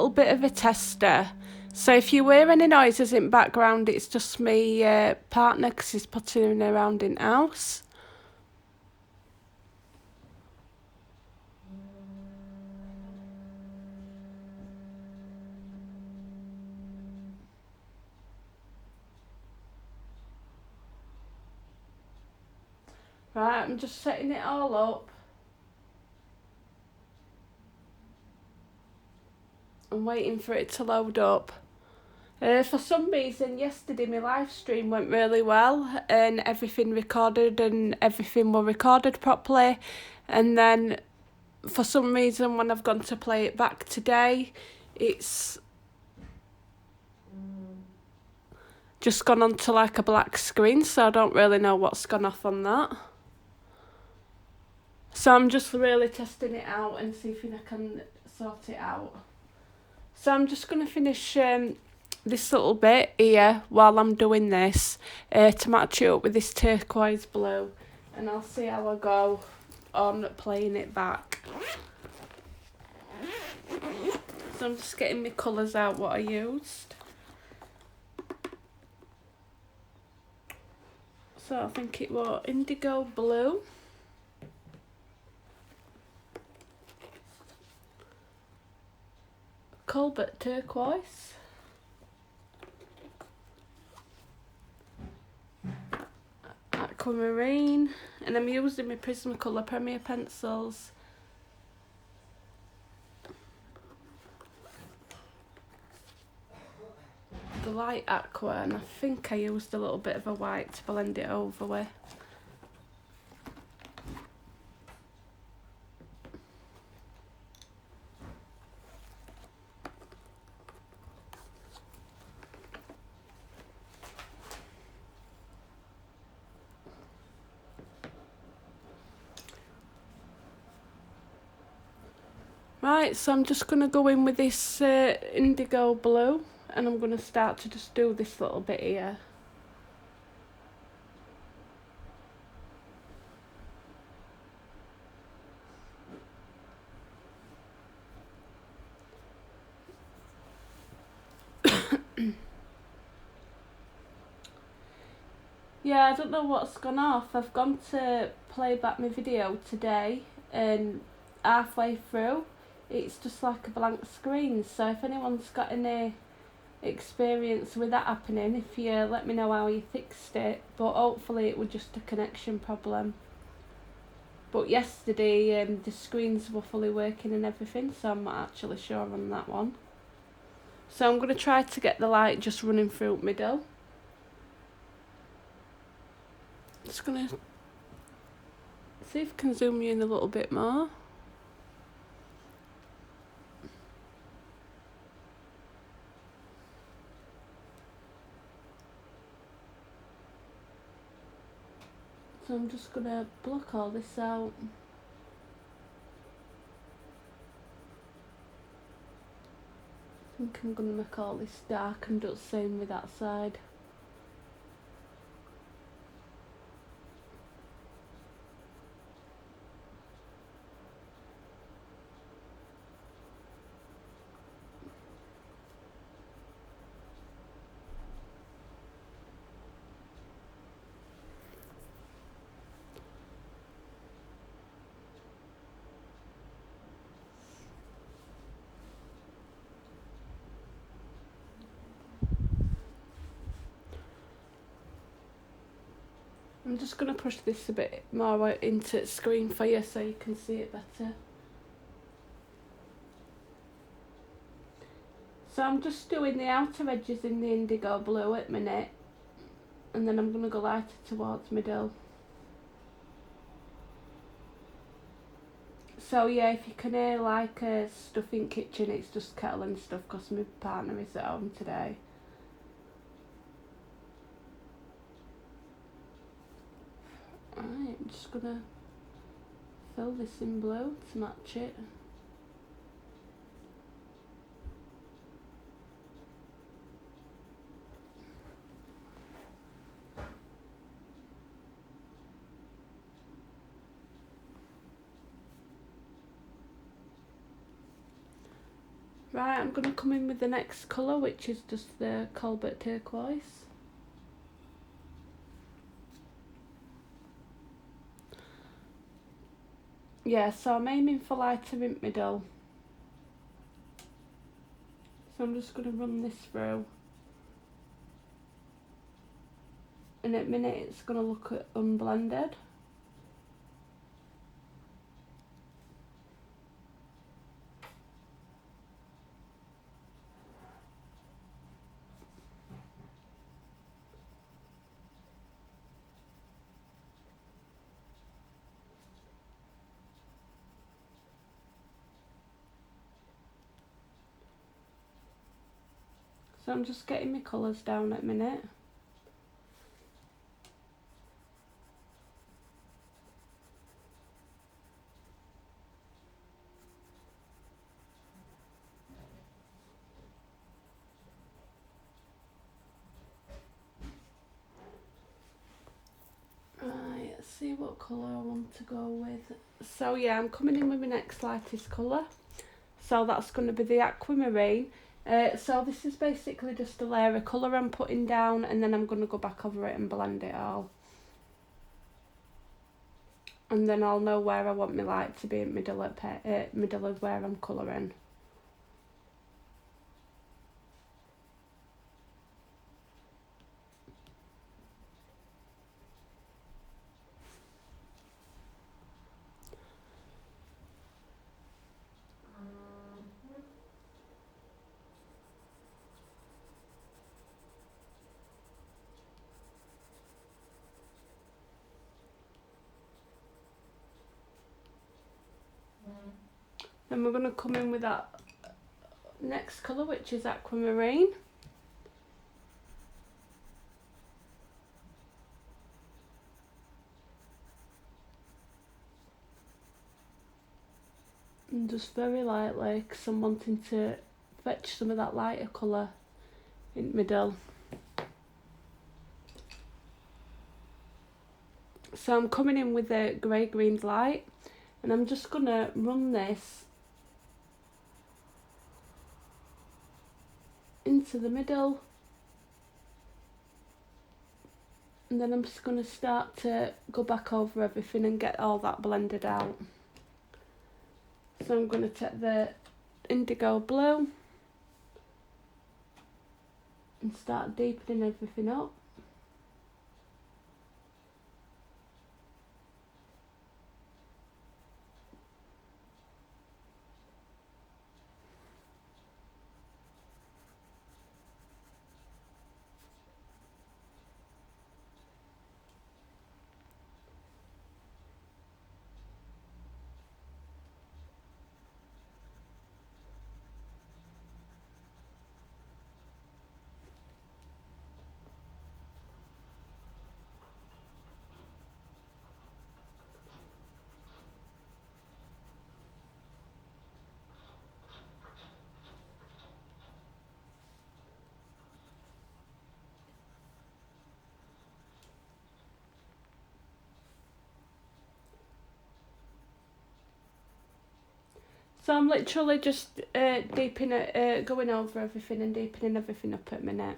little bit of a tester. So if you hear any noises in the background, it's just my partner because he's pottering around in the house. Right, I'm just setting it all up. I'm waiting for it to load up. For some reason, yesterday my live stream went really well and everything recorded and everything were recorded properly. And then for some reason, when I've gone to play it back today, it's just gone onto like a black screen, so I don't really know what's gone off on that. So I'm just really testing it out and see if I can sort it out. So I'm just going to finish this little bit here while I'm doing this to match it up with this turquoise blue, and I'll see how I go on playing it back. So I'm just getting my colours out what I used. So I think it was indigo blue, Colbert turquoise, aquamarine, and I'm using my Prismacolor Premier pencils. The light aqua, and I think I used a little bit of a white to blend it over with. Right, so I'm just going to go in with this indigo blue, and I'm going to start to just do this little bit here. Yeah, I don't know what's gone off. I've gone to play back my video today, and halfway through it's just like a blank screen. So if anyone's got any experience with that happening, if you let me know how you fixed it, but hopefully it was just a connection problem. But yesterday the screens were fully working and everything, so I'm not actually sure on that one. So I'm going to try to get the light just running through the middle. Just going to see if I can zoom you in a little bit more. So I'm just going to block all this out. I think I'm going to make all this dark and do the same with that side. I'm just going to push this a bit more into the screen for you so you can see it better. So I'm just doing the outer edges in the indigo blue at the minute, and then I'm going to go lighter towards middle. So yeah, if you can hear like stuff in kitchen, it's just kettle and stuff because my partner is at home today. Alright, I'm just going to fill this in blue to match it. Right, I'm going to come in with the next colour, which is just the Colbert Turquoise. Yeah, so I'm aiming for lighter in middle. So I'm just going to run this through. And at minute it's going to look unblended. So I'm just getting my colours down at minute. Right, let's see what colour I want to go with. So yeah, I'm coming in with my next lightest colour. So that's going to be the aquamarine. So this is basically just a layer of colour I'm putting down, and then I'm going to go back over it and blend it all. And then I'll know where I want my light to be in middle of where I'm colouring. Then we're going to come in with that next colour, which is aquamarine. And just very lightly, because I'm wanting to fetch some of that lighter colour in the middle. So I'm coming in with the grey-green light, and I'm just going to run this into the middle, and then I'm just going to start to go back over everything and get all that blended out. So I'm going to take the indigo blue and start deepening everything up. So I'm literally just going over everything and deepening everything up at a minute.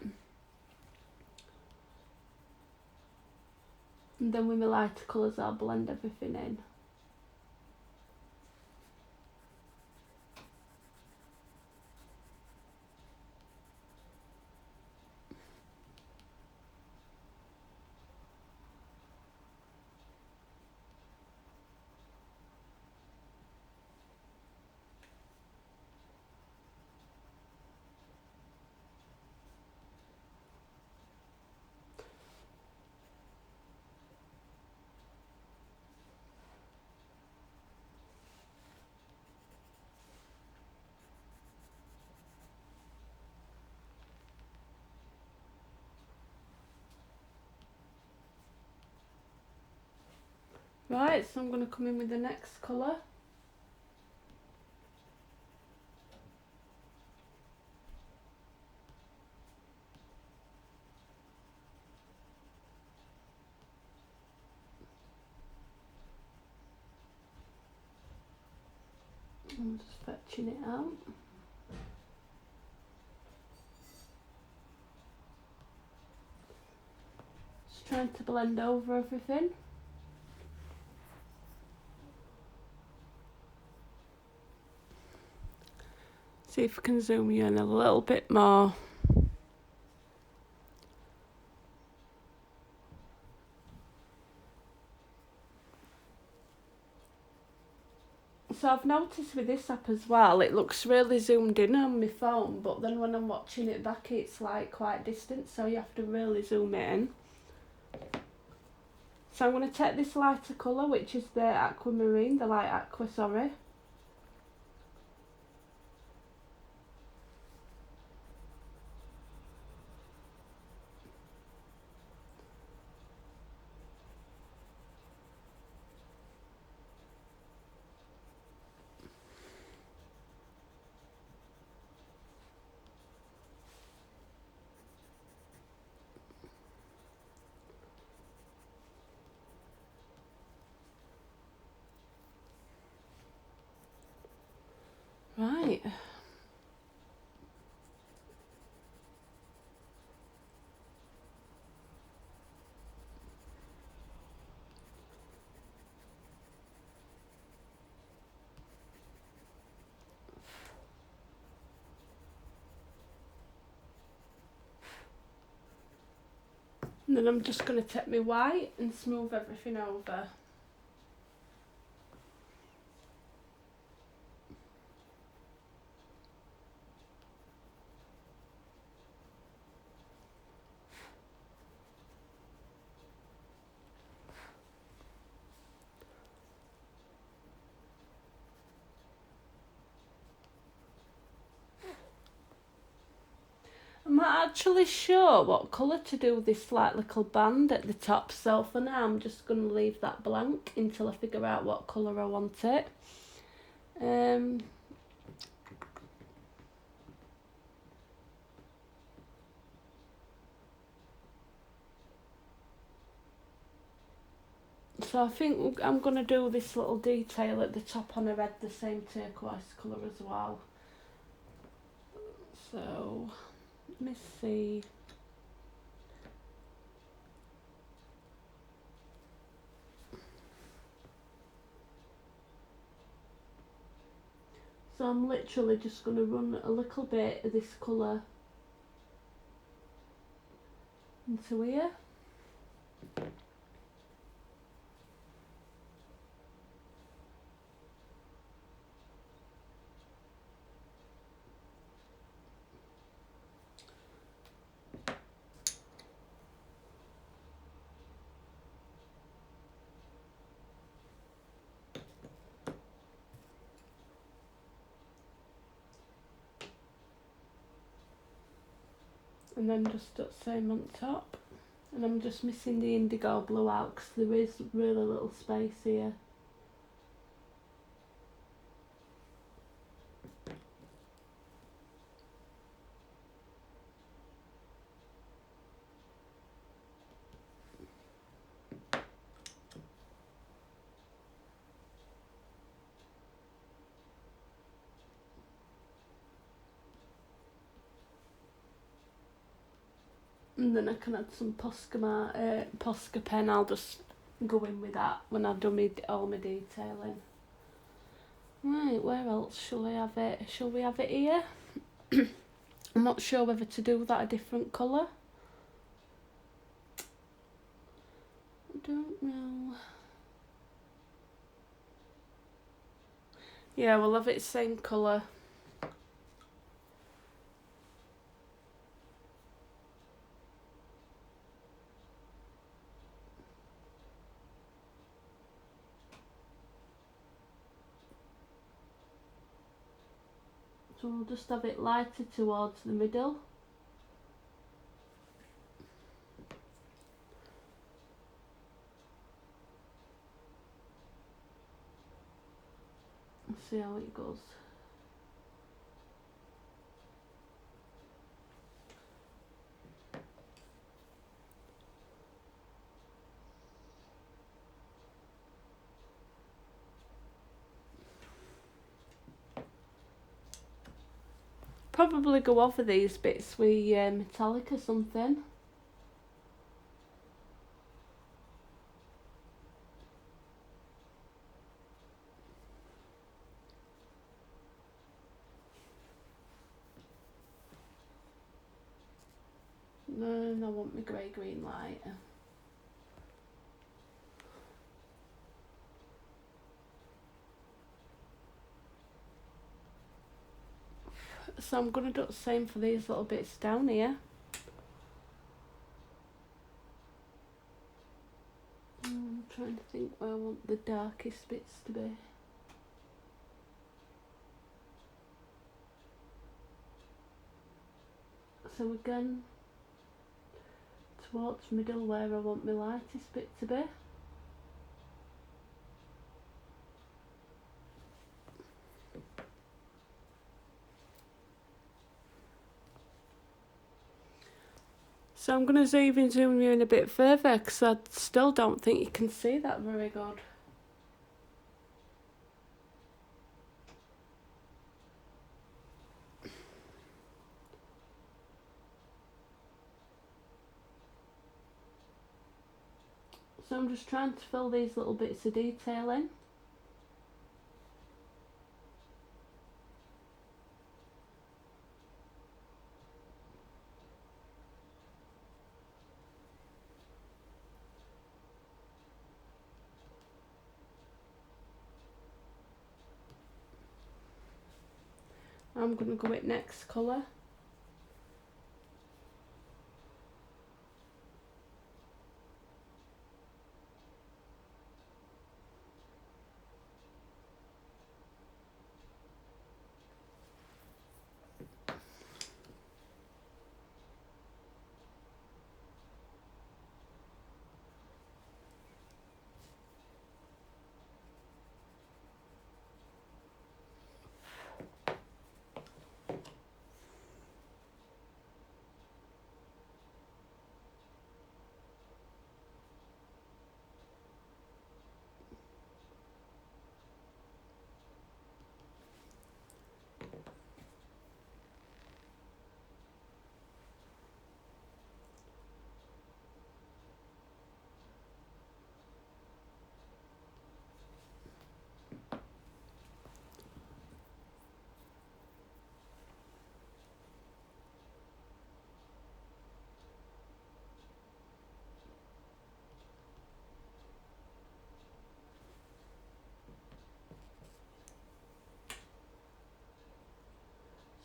And then with my lighter colours I'll blend everything in. Right, so I'm going to come in with the next colour. I'm just fetching it out. just trying to blend over everything. See if I can zoom you in a little bit more. So I've noticed with this app as well, it looks really zoomed in on my phone, but then when I'm watching it back, it's like quite distant, so you have to really zoom in. So I'm going to take this lighter colour, which is the aquamarine, the light aqua, sorry. Right. And then I'm just going to take my white and smooth everything over. I'm not actually sure what colour to do this like little band at the top, so for now I'm just going to leave that blank until I figure out what colour I want it. So I think I'm going to do this little detail at the top on a red, the same turquoise colour as well. So, let me see. So I'm literally just going to run a little bit of this colour into here. And then just the same on top. And I'm just missing the indigo blue out because there is really little space here. And then I can add some Posca pen. I'll just go in with that when I've done all my detailing. Right, where else shall I have it? Shall we have it here? I'm not sure whether to do that a different colour. I don't know. Yeah, we'll have it same colour. So we'll just have it lighter towards the middle. And see how it goes. Probably go over these bits with metallic or something. No, I want my grey-green light. So I'm going to do the same for these little bits down here. I'm trying to think where I want the darkest bits to be. So again, towards middle where I want my lightest bit to be. So I'm going to zoom you in a bit further because I still don't think you can see that very good. So I'm just trying to fill these little bits of detail in. I'm going to go with next colour.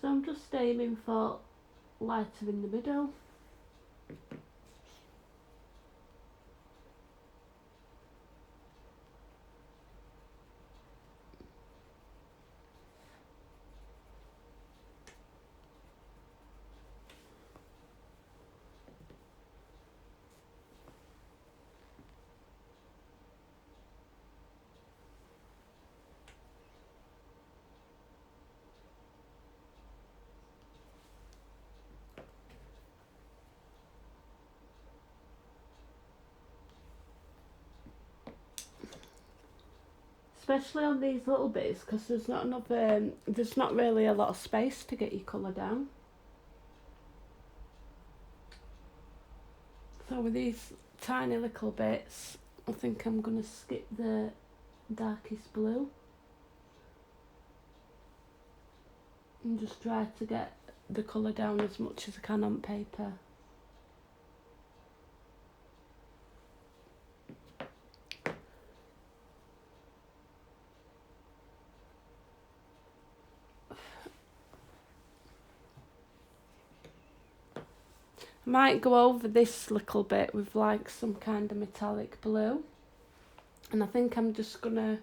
So I'm just aiming for lighter in the middle. Especially on these little bits because there's not enough, there's not really a lot of space to get your colour down. So with these tiny little bits, I think I'm going to skip the darkest blue and just try to get the colour down as much as I can on paper. I might go over this little bit with like some kind of metallic blue, and I think I'm just gonna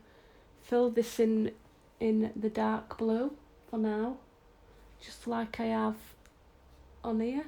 fill this in the dark blue for now, just like I have on here.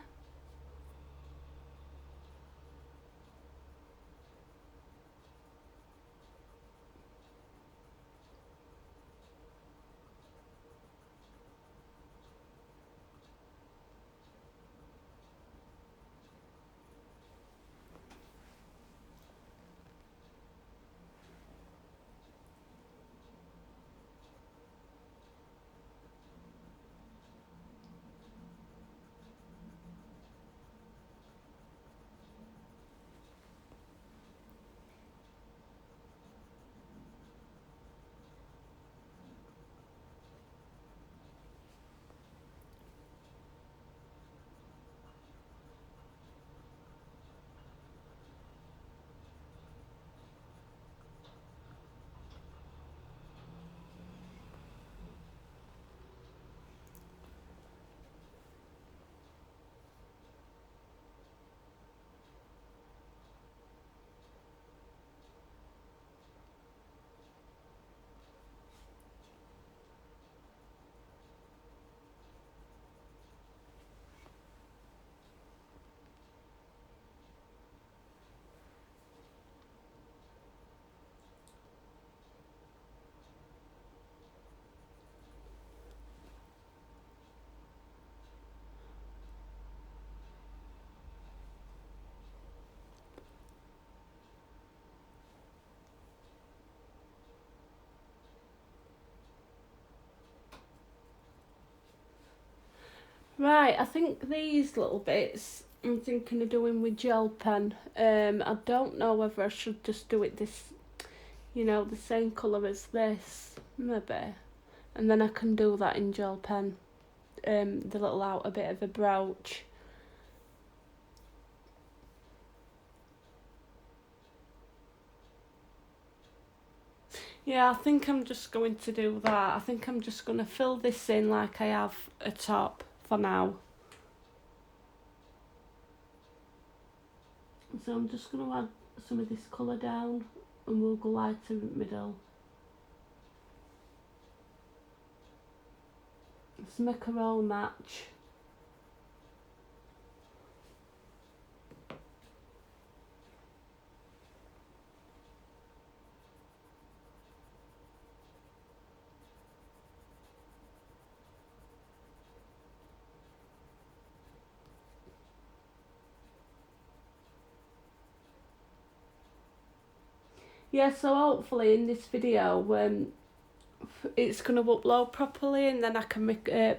Right, I think these little bits I'm thinking of doing with gel pen. I don't know whether I should just do it this, the same colour as this, maybe. And then I can do that in gel pen, the little outer bit of a brooch. Yeah, I think I'm just going to do that. I think I'm just going to fill this in like I have a top for now. So I'm just going to add some of this colour down and we'll go lighter in the middle. Let's make a all match. Yeah, so hopefully in this video it's going to upload properly and then I can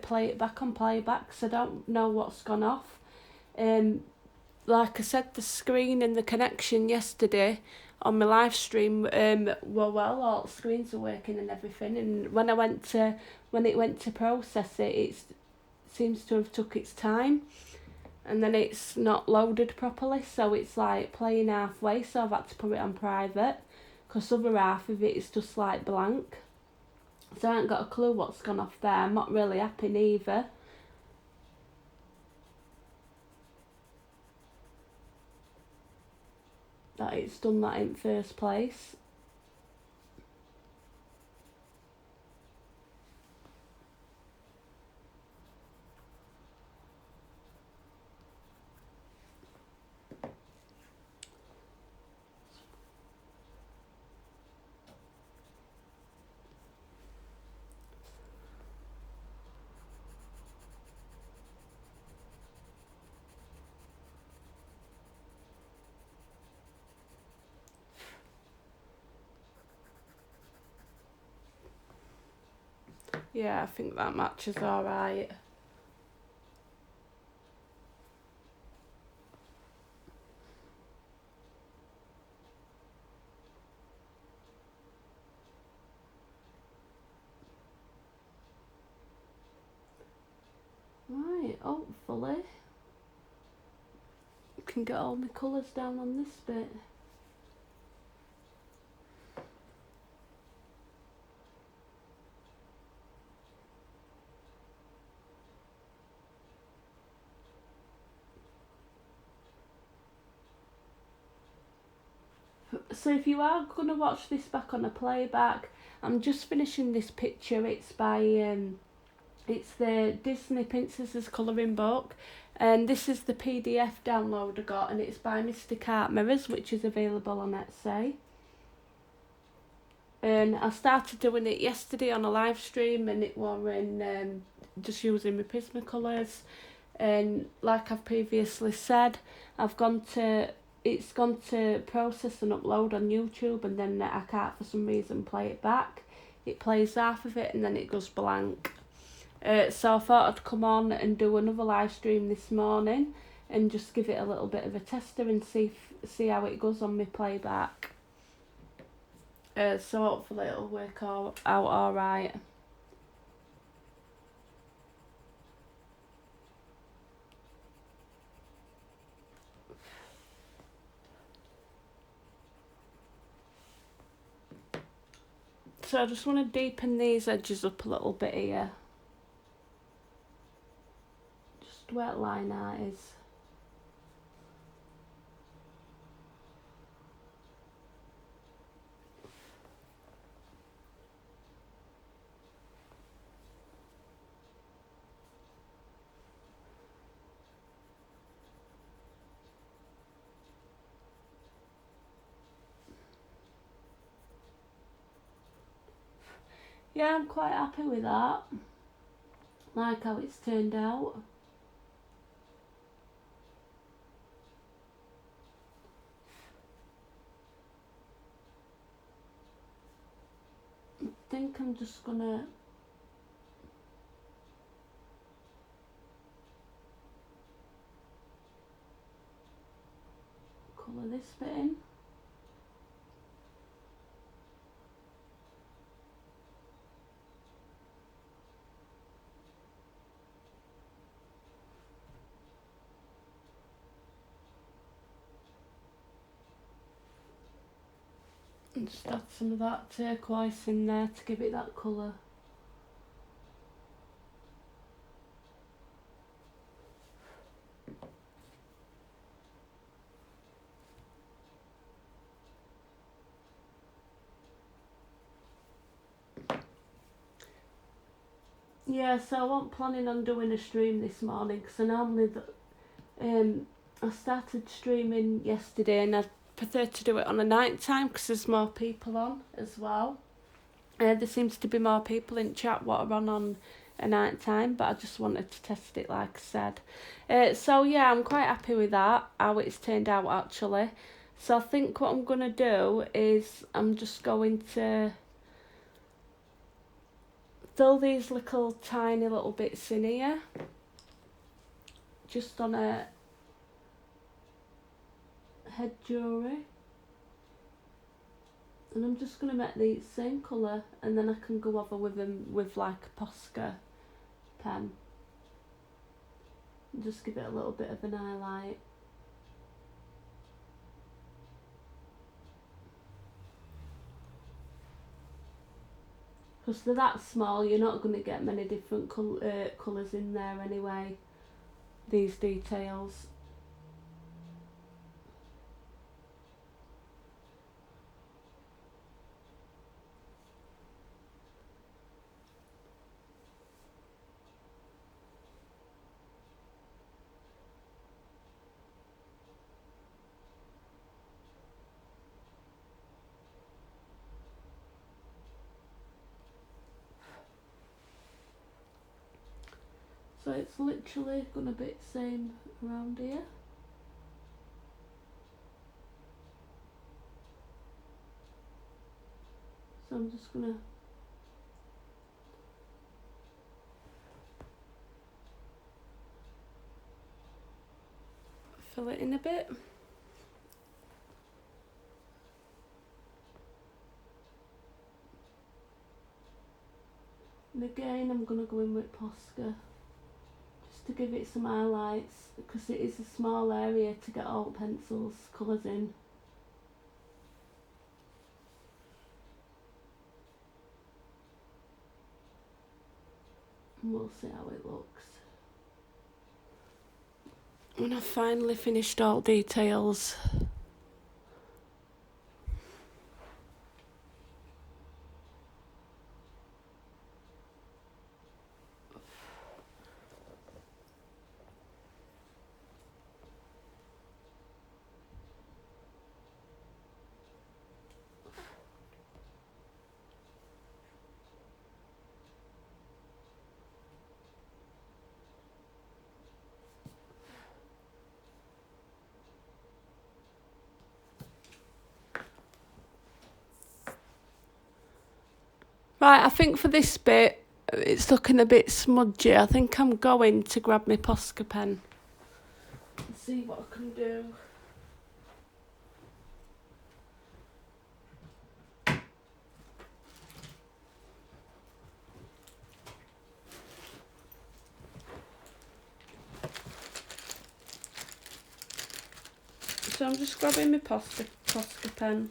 play it back on playback because I don't know what's gone off. Like I said, the screen and the connection yesterday on my live stream were well, all the screens are working and everything, and when it went to process it, it seems to have took its time and then it's not loaded properly, so it's like playing halfway, so I've had to put it on private because other half of it is just like blank. So I haven't got a clue what's gone off there. I'm not really happy neither. That it's done that in first place. Yeah, I think that matches alright. Right, hopefully I can get all my colours down on this bit. So if you are going to watch this back on a playback, I'm just finishing this picture. It's by it's the Disney Princesses colouring book, and this is the PDF download I got, and it's by Mystic Art Mirrors, which is available on Etsy. And I started doing it yesterday on a live stream, and it was in just using my Prismacolors. And like I've previously said, it's gone to process and upload on YouTube, and then I can't for some reason play it back. It plays half of it and then it goes blank. So I thought I'd come on and do another live stream this morning and just give it a little bit of a tester and see how it goes on my playback. So hopefully it'll work out alright. So I just want to deepen these edges up a little bit here. Just where line art is. Yeah, I'm quite happy with that. Like how it's turned out. I think I'm just gonna this bit in. And just add some of that turquoise in there to give it that colour. Yeah, so I wasn't planning on doing a stream this morning because I normally I started streaming yesterday and I prefer to do it on a night time because there's more people on as well. There seems to be more people in chat what are on a night time, but I just wanted to test it like I said. So yeah, I'm quite happy with that, how it's turned out actually. So I think what I'm going to do is I'm just going to fill these little tiny little bits in here, just on a head jewellery. And I'm just going to make these same colour and then I can go over with them with like a Posca pen. And just give it a little bit of an highlight. Because they're that small, you're not going to get many different colours in there anyway, these details. So it's literally going to be the same around here. So I'm just going to fill it in a bit. And again I'm going to go in with Posca just to give it some highlights because it is a small area to get all pencils colours in. And we'll see how it looks. When I've finally finished all details. Right, I think for this bit, it's looking a bit smudgy. I think I'm going to grab my Posca pen and see what I can do. So I'm just grabbing my Posca pen.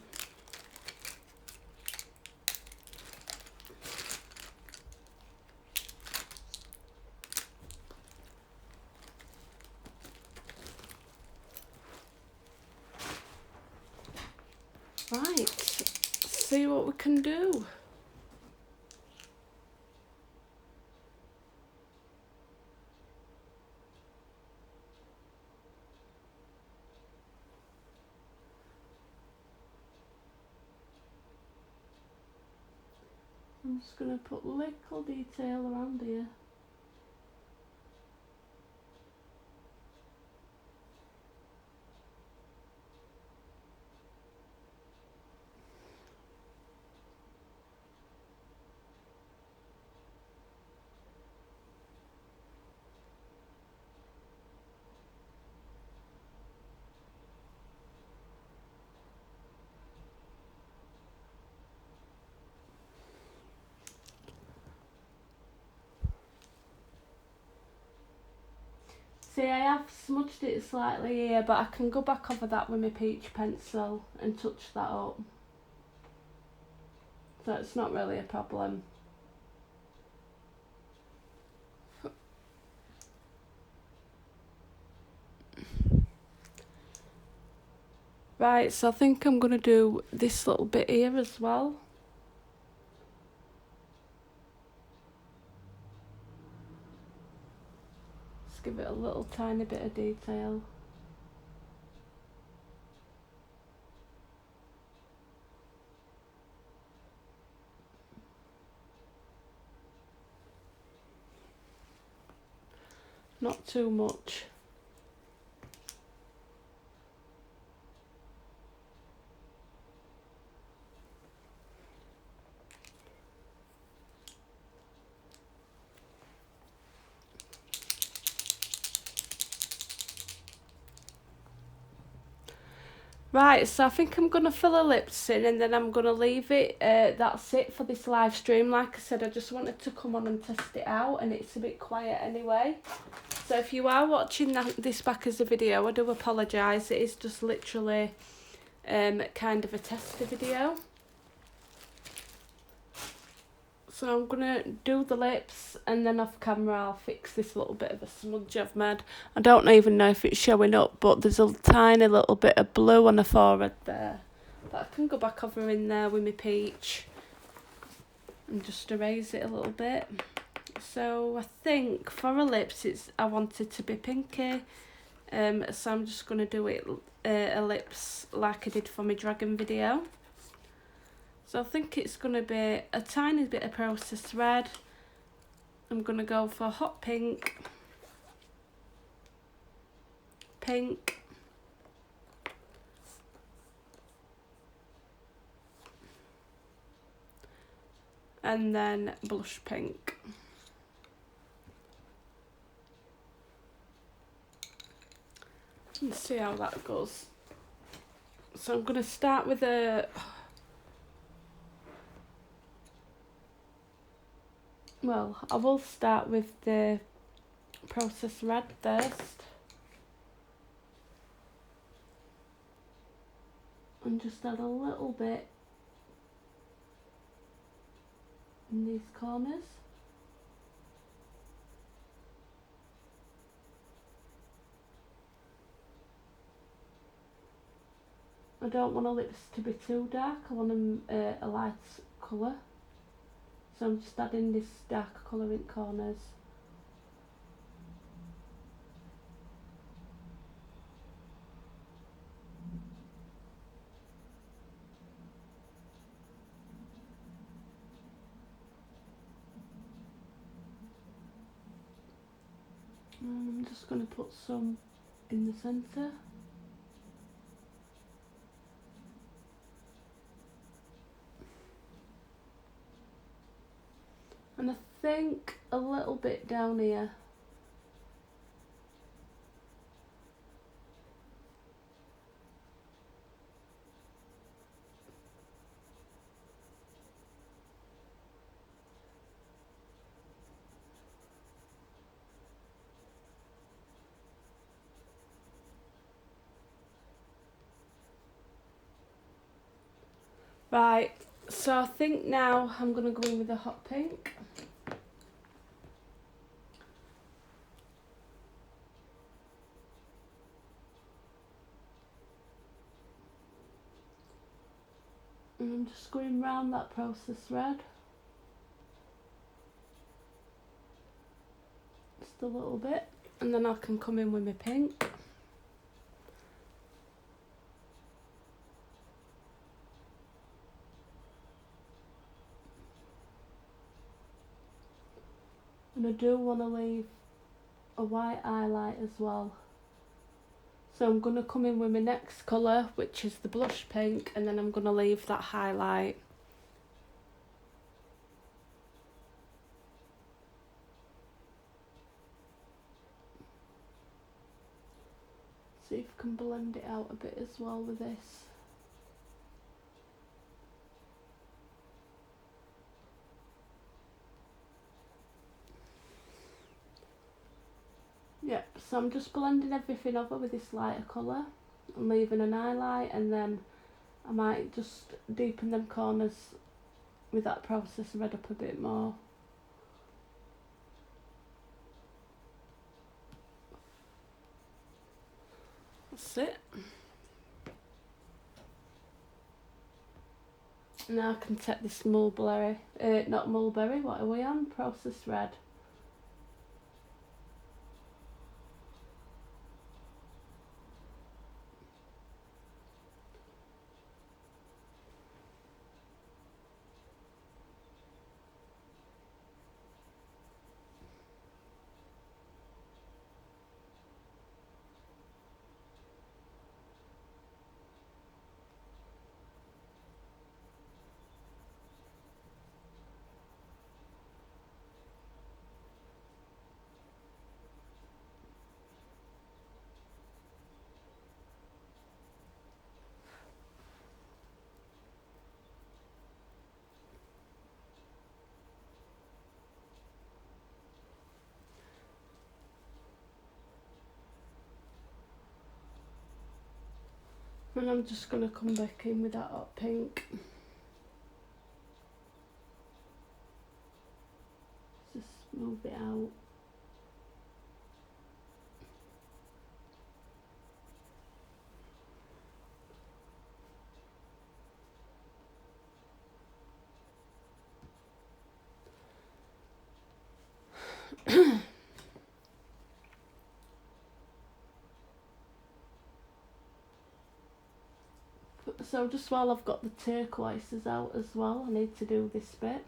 Right, see what we can do. I'm just going to put little detail around here. See, I have smudged it slightly here, but I can go back over that with my peach pencil and touch that up. So it's not really a problem. Right, so I think I'm going to do this little bit here as well. Just give it a little tiny bit of detail. Not too much. Right, so I think I'm going to fill her lips in and then I'm going to leave it. That's it for this live stream. Like I said, I just wanted to come on and test it out, and it's a bit quiet anyway. So if you are watching this back as a video, I do apologise. It is just literally kind of a tester video. So I'm going to do the lips, and then off camera I'll fix this little bit of a smudge I've made. I don't even know if it's showing up, but there's a tiny little bit of blue on the forehead there. But I can go back over in there with my peach and just erase it a little bit. So I think for her lips, I want it to be pinky. So I'm just going to do it her lips like I did for my dragon video. So I think it's going to be a tiny bit of processed red. I'm going to go for hot pink, pink, and then blush pink. Let's see how that goes. So I'm going to start with a... Well, I will start with the processed red first. And just add a little bit in these corners. I don't want the lips to be too dark, I want them a light colour. So I'm just adding this dark colour in corners. I'm just going to put some in the centre. And I think a little bit down here. Right, so I think now I'm going to go in with a hot pink. And I'm just going round that processed red. Just a little bit. And then I can come in with my pink. And I do want to leave a white highlight as well. So I'm going to come in with my next colour, which is the blush pink, and then I'm going to leave that highlight. See if I can blend it out a bit as well with this. Yep, So I'm just blending everything over with this lighter colour and leaving an highlight, and then I might just deepen them corners with that process red up a bit more. That's it. Now I can take this mulberry, not mulberry, what are we on? Processed red. And I'm just going to come back in with that hot pink. Just move it out. So just while I've got the turquoises out as well, I need to do this bit.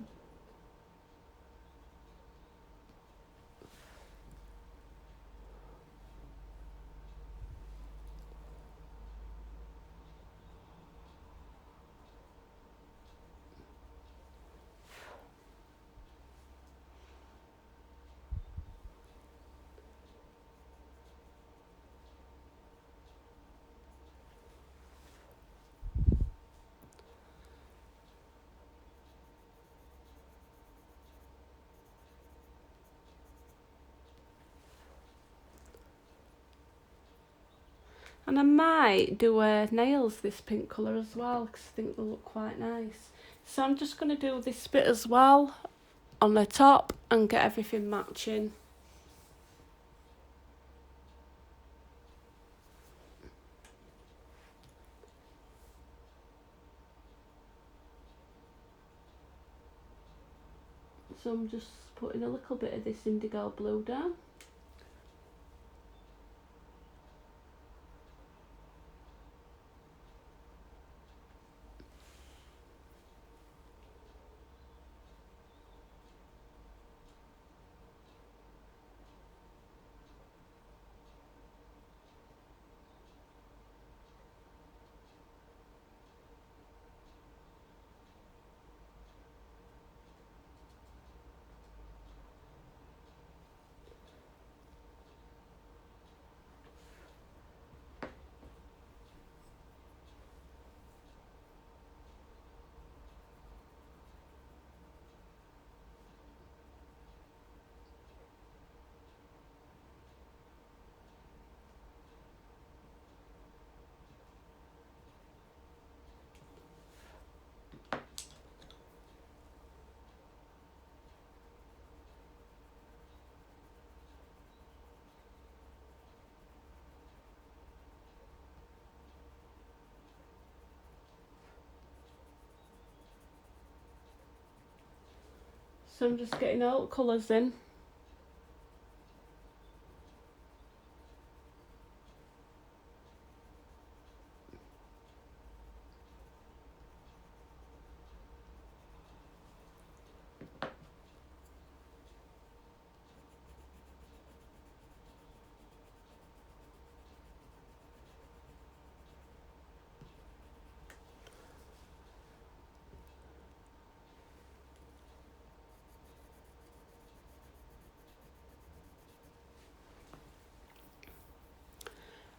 And I might do nails this pink colour as well, because I think they'll look quite nice. So I'm just going to do this bit as well on the top and get everything matching. So I'm just putting a little bit of this indigo blue down. So I'm just getting all colours in.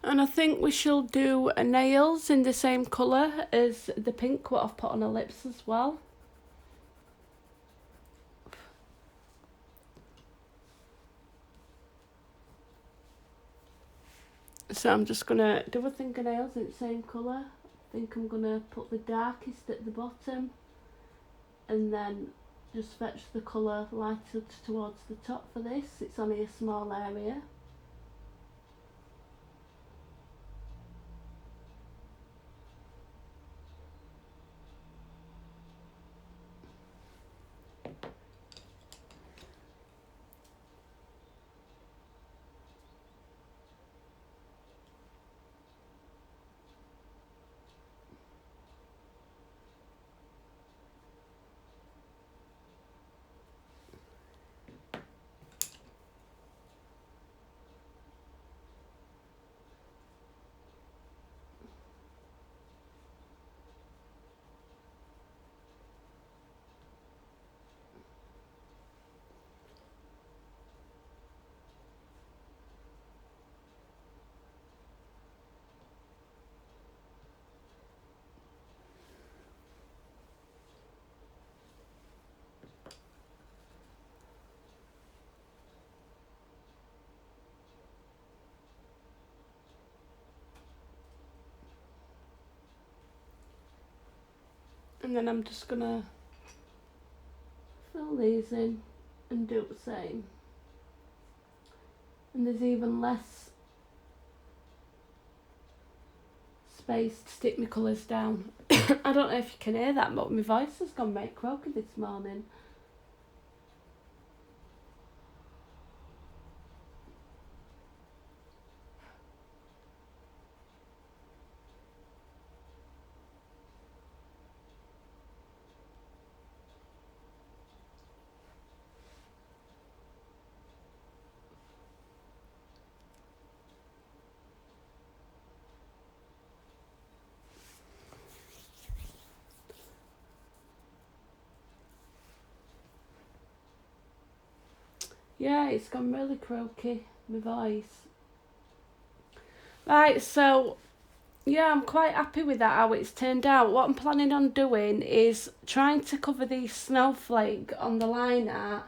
And I think we shall do nails in the same colour as the pink what I've put on her lips as well. So I'm just gonna do a fingernails in the same colour. I think I'm gonna put the darkest at the bottom and then just fetch the colour lighter towards the top for this. It's only a small area. And then I'm just gonna fill these in and do the same. And there's even less space to stick my colours down. I don't know if you can hear that, but my voice has gone right croaky this morning. Yeah, it's gone really croaky, my voice. Right, so yeah, I'm quite happy with that, how it's turned out. What I'm planning on doing is trying to cover the snowflake on the line art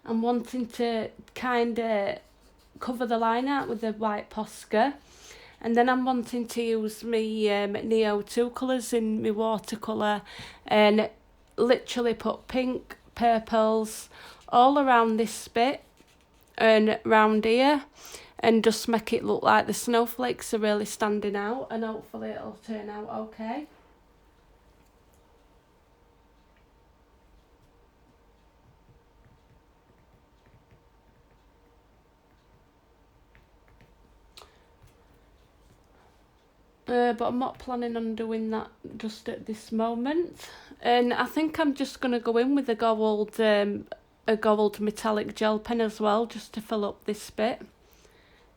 and wanting to kind of cover the line art with the white Posca. And then I'm wanting to use my Neo 2 colours in my watercolour and literally put pink, purples all around this bit and round here and just make it look like the snowflakes are really standing out, and hopefully it'll turn out okay. But I'm not planning on doing that just at this moment. And I think I'm just going to go in with a gold metallic gel pen as well, just to fill up this bit.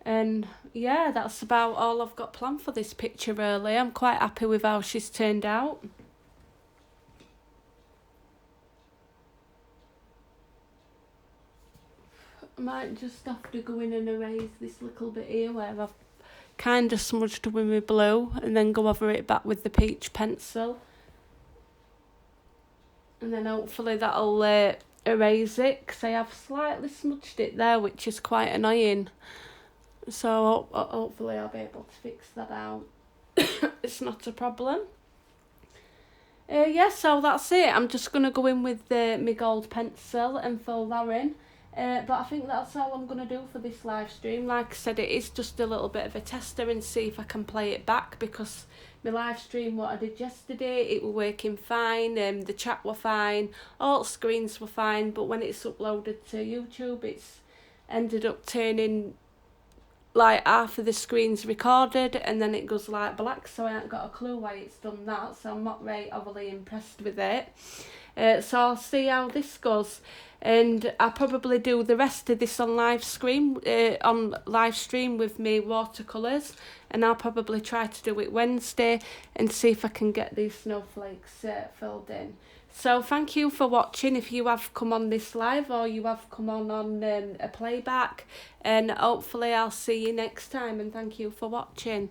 And yeah, that's about all I've got planned for this picture really. I'm quite happy with how she's turned out. I might just have to go in and erase this little bit here where I've kind of smudged with my blue and then go over it back with the peach pencil. And then hopefully that'll erase it, because I have slightly smudged it there, which is quite annoying. So hopefully I'll be able to fix that out. It's not a problem. Yeah, so that's it. I'm just going to go in with my gold pencil and fill that in. But I think that's all I'm going to do for this live stream. Like I said, it is just a little bit of a tester and see if I can play it back, because my live stream, what I did yesterday, it were working fine, the chat were fine, all screens were fine, but when it's uploaded to YouTube, it's ended up turning like half of the screen's recorded and then it goes like black, so I ain't got a clue why it's done that, so I'm not very overly impressed with it. So I'll see how this goes, and I'll probably do the rest of this on live stream with me watercolours, and I'll probably try to do it Wednesday and see if I can get these snowflakes filled in. So thank you for watching if you have come on this live or you have come on a playback, and hopefully I'll see you next time, and thank you for watching.